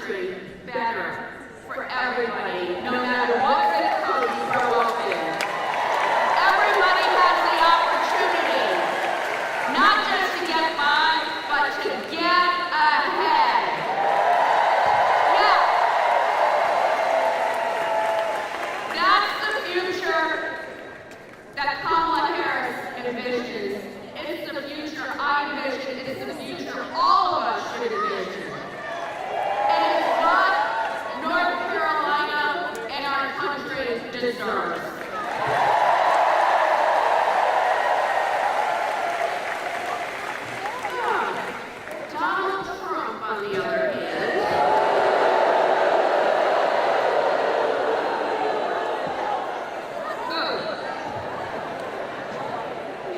country better for everybody, no matter what zip code you grow up in. Everybody has the opportunity, not just to get by, but to get ahead. Yeah. That's the future that Kamala Harris envisions. It's the future I envision. It's the future all of us should envision. And it's what North Carolina and our country deserves. Donald Trump, on the other hand,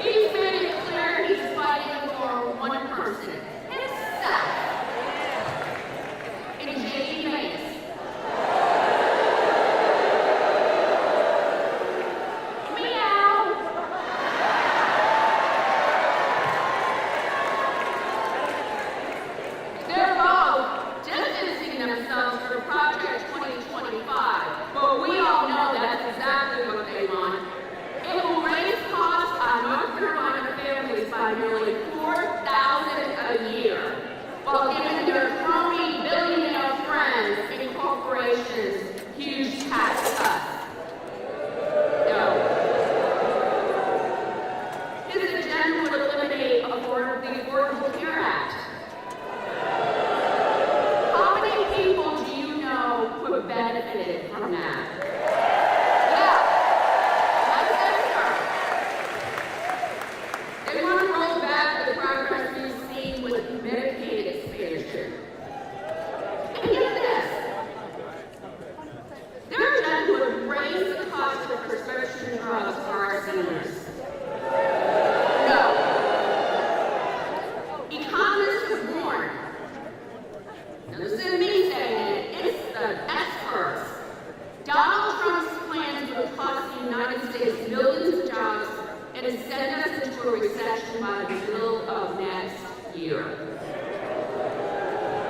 he's made it clear he's fighting for one person, himself, in J.D. Vance. Meow. They're both distancing themselves from Project 2025, but we all know that's exactly what they want. It will raise costs on North Carolina families by nearly $4,000 a year, while giving their crony billionaire friends and corporations huge tax cuts. No. His agenda would eliminate the Affordable Care Act. How many people do you know who have benefited from that? Yeah, my sister. They want to roll back the progress we've seen with Medicaid expansion. And get this. Their agenda would raise the cost of prescription drugs for our seniors. No. Economists have warned. Now, this isn't me saying it, it's the experts. Donald Trump's plans would cost the United States millions of jobs and send us into a recession by the middle of next year.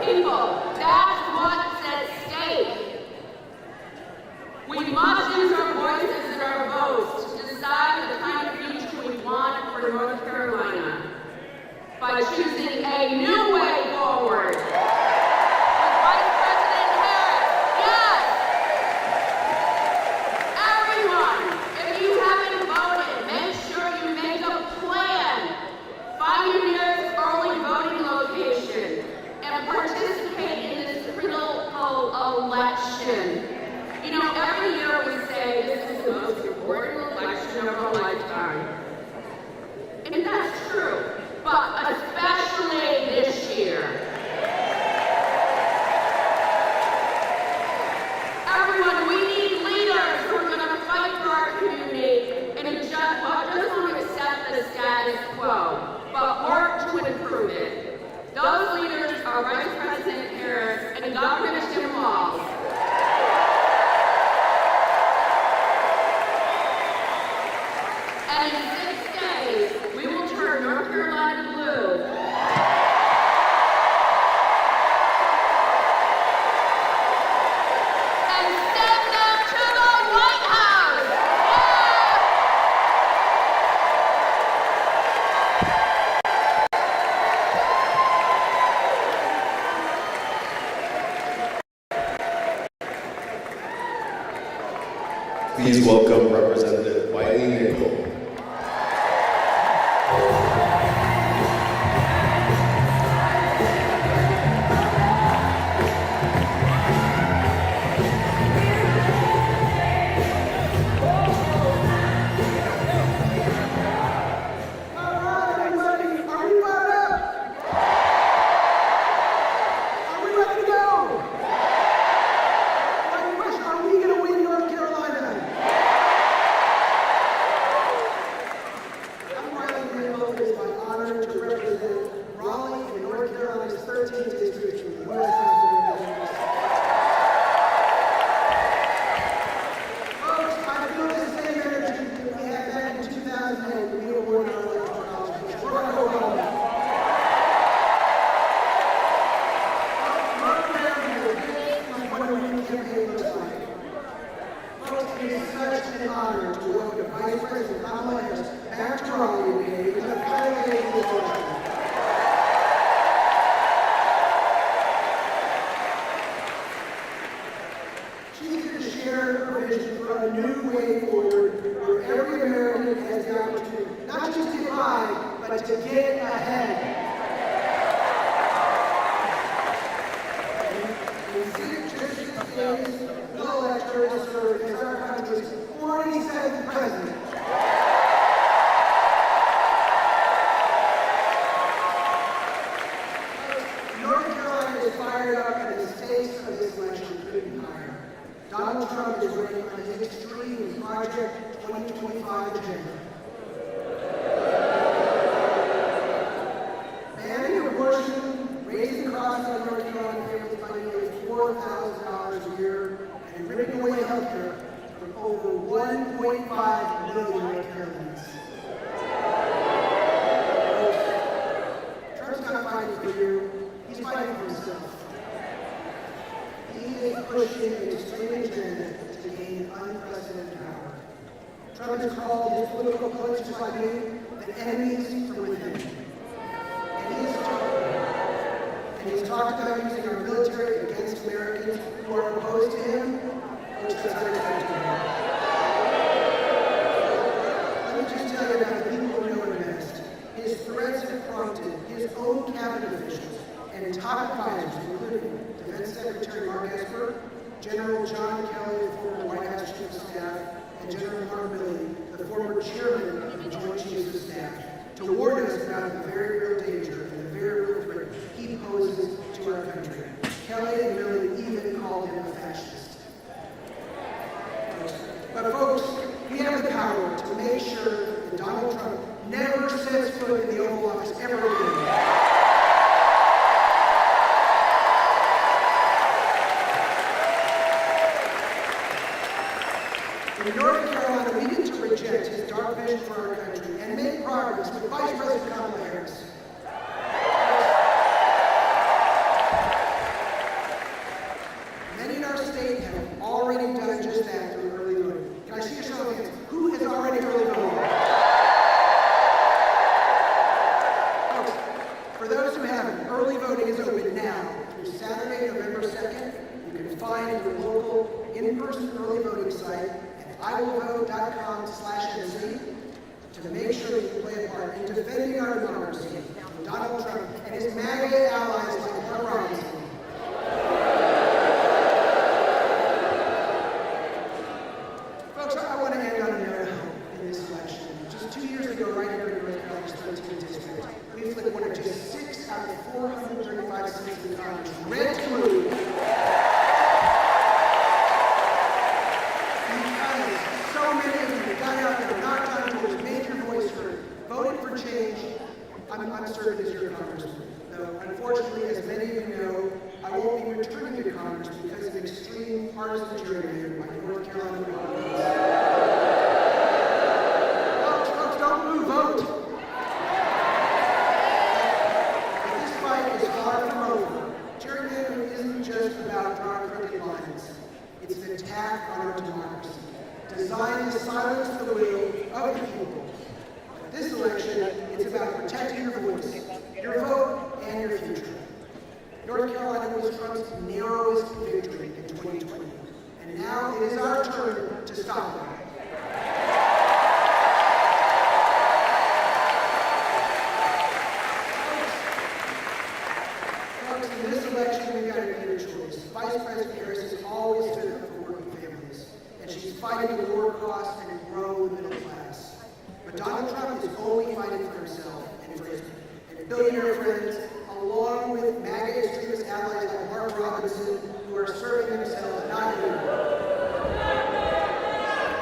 People, that's what's at stake. We must use our voices and our votes to decide the kind of future we want for North Carolina by choosing a new way forward. With Vice President Harris, yes! Everyone, if you haven't voted, make sure you make a plan. Find your nearest early voting location and participate in this critical election. You know, every year we say this is the most important election of our lifetime. And that's true, but especially this year. Everyone, we need leaders who are going to fight for our community and who just won't accept the status quo, but work to improve it. Those leaders are Vice President Harris and Governor Jim Walz. And in 6 days, we will turn North Carolina blue. And send them to the White House! Please welcome Representative Wiley Nickel. Are we going to win North Carolina? shared provision for a new way forward where every American has the opportunity not just to get by, but to get ahead. In 6 days, we'll elect her to serve as our country's 47th president. North Carolina is fired up, and the stakes of this election couldn't be higher. Donald Trump is running on his extreme Project 2025 agenda. Banning abortion, raising the cost of North Carolina families by nearly $4,000 a year, and ripping away health care from over 1.5 million North Carolinians. Trump's not fighting for you, he's fighting for himself. He is pushing an extreme agenda to gain unprecedented power. Trump has called his political opponents, just like me, the enemies from within. And he's talked about using our military against Americans who are opposed to him, which is very effective. Let me just tell you about the people who know him best. His threats have prompted his own cabinet officials and top advisors, including Defense Secretary Mark Esper, General John Kelly, the former White House Chief of Staff, and General Mark Milley, the former Chairman of the Joint Chiefs of Staff, to warn us about the very real danger and the very real threat he poses to our country. Kelly and Milley even called him a fascist. But folks, we have the power to make sure that Donald Trump never sets foot in the Oval Office ever again. In North Carolina, we get to reject his dark vision for our country and make progress with Vice President Kamala Harris. Many in our state have already done just that through early voting. Can I see your show of hands? Who has already early voted? For those who haven't, early voting is open now through Saturday, November 2nd. You can find your local in-person early voting site at iwillvote.com/NC to make sure you play a part in defending our democracy from Donald Trump and his MAGA allies like Trump Robinson. Folks, I want to end on a note of hope in this election. Just 2 years ago, right here in North Carolina's 13th district, we flipped one of just 6 out of 435 seats in Congress, red to blue. Because so many of you got out there, knocked on doors, made your voice heard, voted for change. I'm certain as your congressman. Though, unfortunately, as many of you know, I won't be returning to Congress because of extreme partisan gerrymandering by North Carolina Republicans. Folks, don't move, vote. But this fight is far from over. Gerrymandering isn't just about drawing crooked lines. It's an attack on our democracy, designed to silence the will of the people. This election, it's about protecting your voice, your vote, and your future. North Carolina was Trump's narrowest victory in 2020, and now it is our turn to stop it. Folks, in this election, we've got to make a choice. Vice President Harris has always stood up for working families, and she's fighting to lower costs and grow the middle class. But Donald Trump is only fighting for himself and for his billionaire friends, along with MAGA extremist allies like Mark Robinson, who are serving themselves, not you.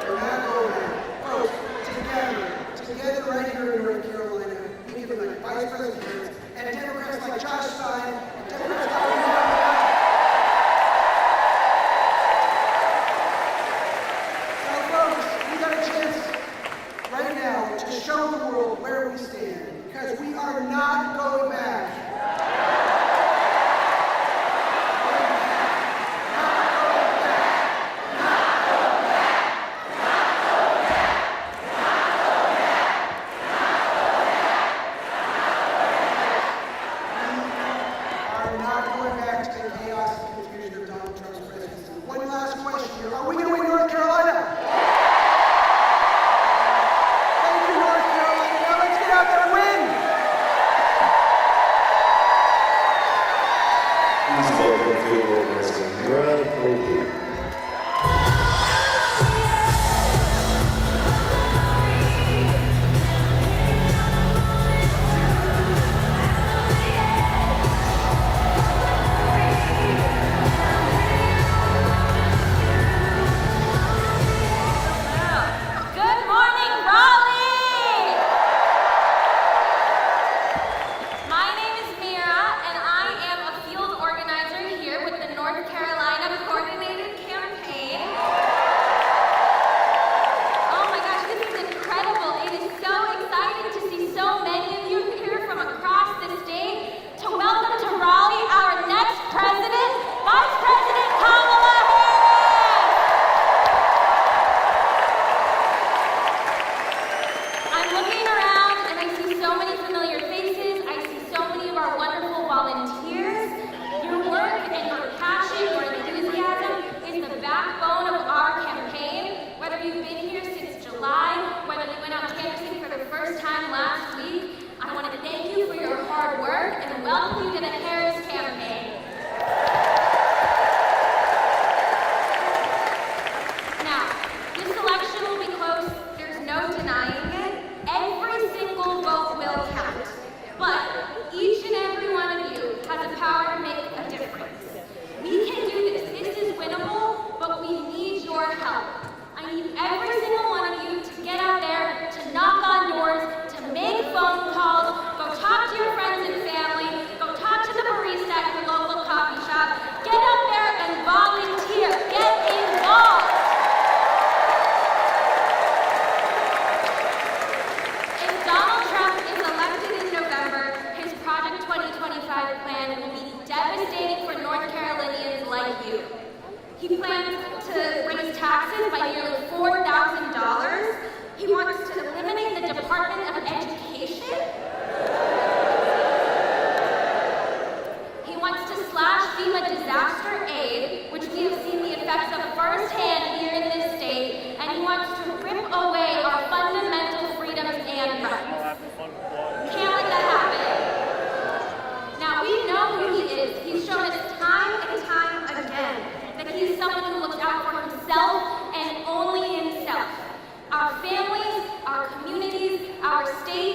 They're not going there. Folks, together right here in North Carolina, we can elect Vice President Harris and Democrats like Josh Stein and Democrats like to show the world where we stand, because we are not going back. Open. Good morning, Raleigh! My name is Mira, and I am a field organizer here with the North Carolina Coordinated Campaign. Oh my gosh, this is incredible. It is so exciting to see so many of you here from across the state to welcome to Raleigh our next president, Vice President Kamala Harris! I'm looking around and I see so many familiar faces. I see so many of our wonderful volunteers. Your work and your passion, your enthusiasm is the backbone of our campaign. Whether you've been here since July, whether you went out canvassing for the first time last week, I want to thank you for your hard work and welcome you to the Harris campaign. Now, this election will be close. There's no denying it. Every single vote will count. But each and every one of you has the power to make a difference. We can do this. This is winnable, but we need your help. I need every single one of you to get out there, to knock on doors, to make phone calls, go talk to your friends and family, go talk to the barista at your local coffee shop. Get out there and volunteer. Get involved. If Donald Trump is elected in November, his Project 2025 plan will be devastating for North Carolinians like you. He plans to raise taxes by nearly $4,000. He wants to eliminate the Department of Education. He wants to slash FEMA disaster aid, which we have seen the effects of firsthand here in this state, and he wants to rip away our fundamental freedoms and rights. Can't let that happen. Now, we know who he is. He's shown us time and time again that he is someone who looks out for himself and only himself. Our families, our communities, our state,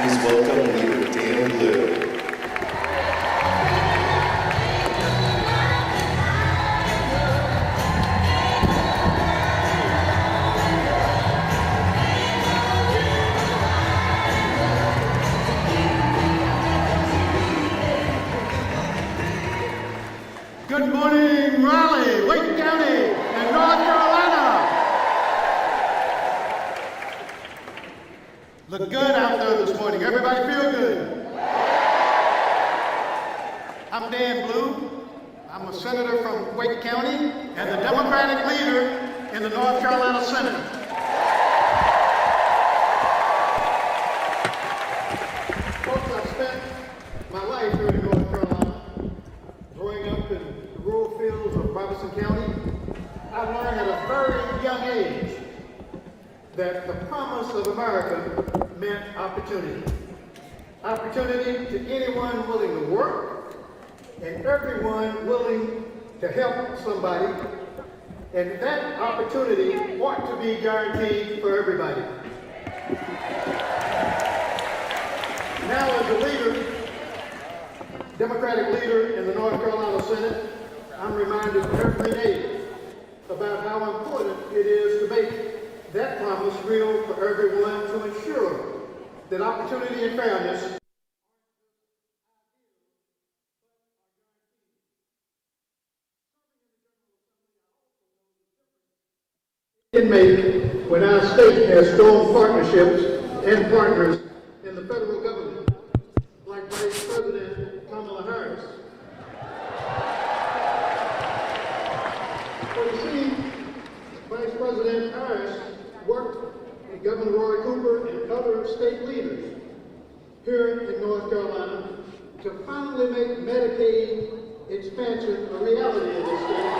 Please welcome Leader Dan Blue. Good morning, Raleigh, Wake County, and North Carolina. Look good out there this morning. Everybody feel good? I'm Dan Blue. I'm a senator from Wake County and the Democratic leader in the North Carolina Senate. Folks, I've spent my life here in North Carolina, growing up in the rural fields of Robeson County. I learned at a very young age that the promise of America meant opportunity. Opportunity to anyone willing to work and everyone willing to help somebody. And that opportunity ought to be guaranteed for everybody. Now, as a leader, Democratic leader in the North Carolina Senate, I'm reminded every day about how important it is to make that promise real for everyone, to ensure that opportunity and fairness can make when our state has strong partnerships and partners in the federal government, like Vice President Kamala Harris. Well, you see, Vice President Harris worked with Governor Roy Cooper and other state leaders here in North Carolina to finally make Medicaid expansion a reality in this state.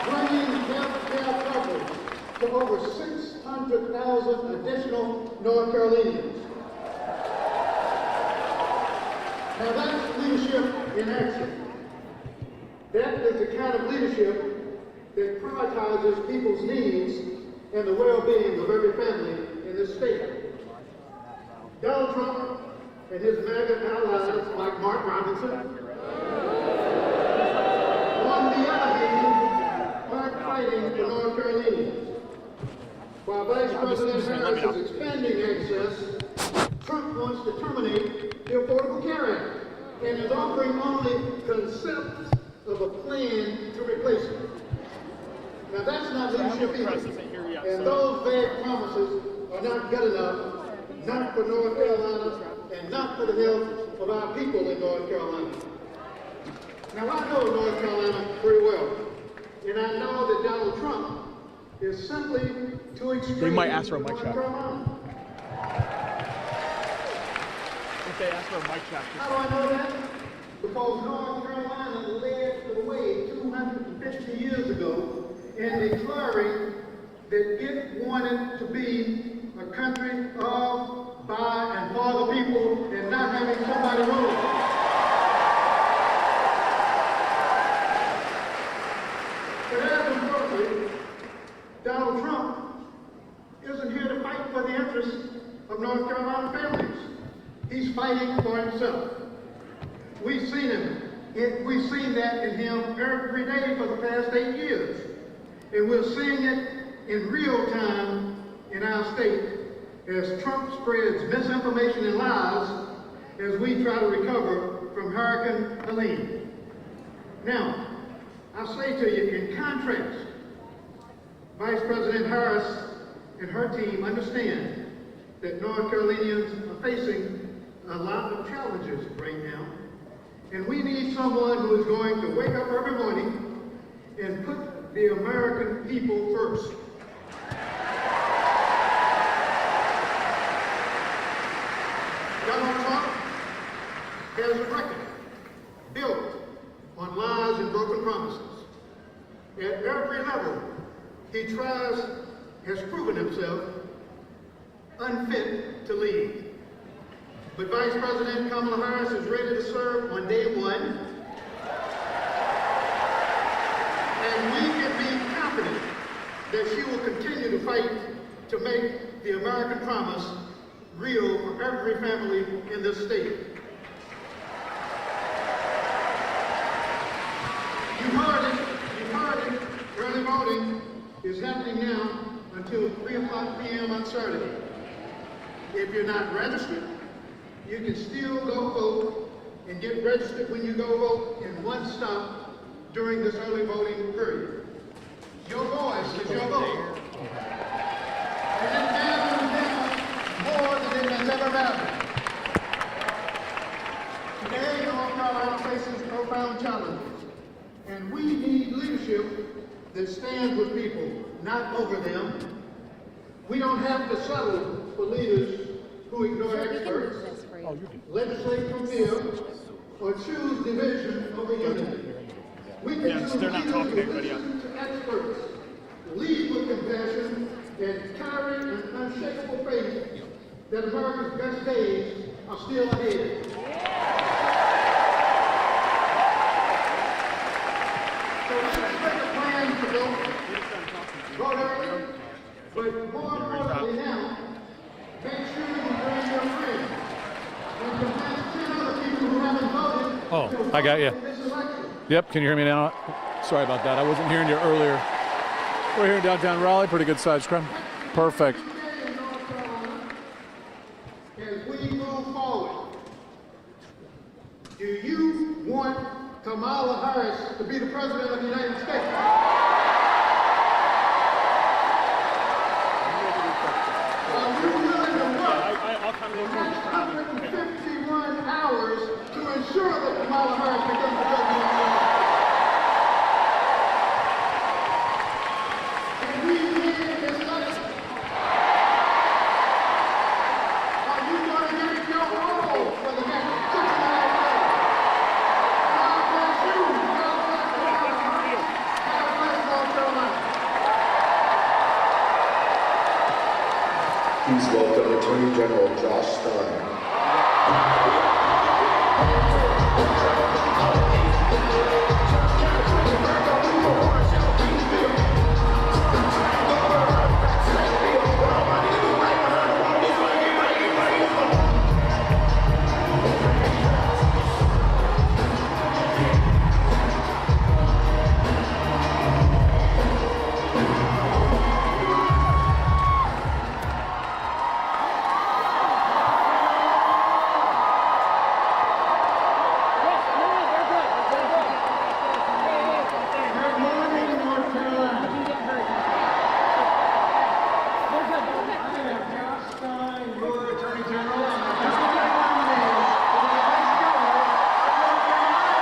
Bringing health care coverage to over 600,000 additional North Carolinians. Now that's leadership in action. That is the kind of leadership that prioritizes people's needs and the well-being of every family in this state. Donald Trump and his MAGA allies like Mark Robinson, on the other hand, aren't fighting for North Carolinians. While Vice President Harris is expanding access, Trump wants to terminate the Affordable Care Act and is offering only concepts of a plan to replace it. Now that's not leadership either. And those vague promises are not good enough, not for North Carolina and not for the health of our people in North Carolina. Now I know North Carolina very well, and I know that Donald Trump is simply too extreme. They might ask for a mic check. If they ask for a mic check. How do I know that? Because North Carolina led the way 250 years ago in declaring that it wanted to be a country of, by, and for the people, and not having somebody rule. But as importantly, Donald Trump isn't here to fight for the interests of North Carolina families. He's fighting for himself. We've seen him. We've seen that in him every day for the past 8 years. And we're seeing it in real time in our state as Trump spreads misinformation and lies as we try to recover from Hurricane Helene. Now, I say to you, in contrast, Vice President Harris and her team understand that North Carolinians are facing a lot of challenges right now. And we need someone who is going to wake up every morning and put the American people first. Donald Trump has a record built on lies and broken promises. At every level, he has proven himself unfit to lead. But Vice President Kamala Harris is ready to serve on day one. And we can be confident that she will continue to fight to make the American promise real for every family in this state. You heard it, early voting is happening now until 3 o'clock p.m. on Saturday. If you're not registered, you can still go vote and get registered when you go vote in one stop during this early voting period. Your voice is your vote. And it matters now more than it has ever mattered. Today, North Carolina faces profound challenges, and we need leadership that stands with people, not over them. We don't have to settle for leaders who ignore experts, legislate from fear, or choose division over unity. We can choose leaders who listen to experts, lead with compassion, and carry an unshakable faith that America's best days are still ahead. So let's make a plan to vote early, but more importantly now, make sure you bring your friends and convince 10 other people who haven't voted. Oh, I got you. Yep, can you hear me now? Sorry about that. I wasn't hearing you earlier. We're here in downtown Raleigh. Pretty good sized crowd. Perfect. As we move forward, do you want Kamala Harris to be the President of the United States? Are you willing to work the next 151 hours to ensure that Kamala Harris becomes the President of the United States? Can we win this election? Are you going to make your role for the next 69 days? God bless you. God bless Carolina. God bless North Carolina. Please welcome Attorney General Josh Stein. Good morning, North Carolina. I am Josh Stein, your Attorney General, and I just want to nominate for the Vice Governor of North Carolina.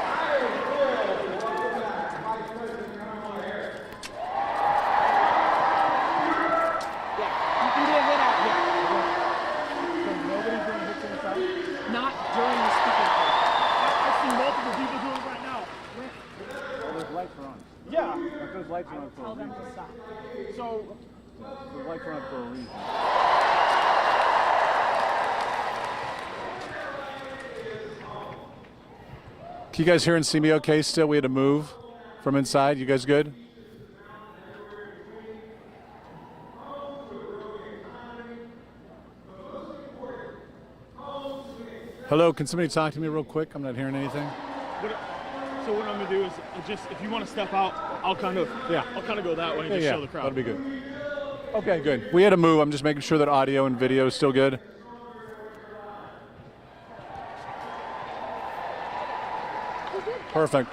I am thrilled to welcome back Vice President Kamala Harris. Not during the speaking part. I see multiple people doing it right now. Those lights are on. Yeah. But those lights are on for a reason. So, Those lights are on for a reason. Can you guys hear and see me okay still? We had to move from inside. You guys good? Hello, can somebody talk to me real quick? I'm not hearing anything. so what I'm gonna do is just if you want to step out, I'll kind of go that way and just show the crowd. That'd be good. Okay, good. We had to move. I'm just making sure that audio and video is still good. Perfect.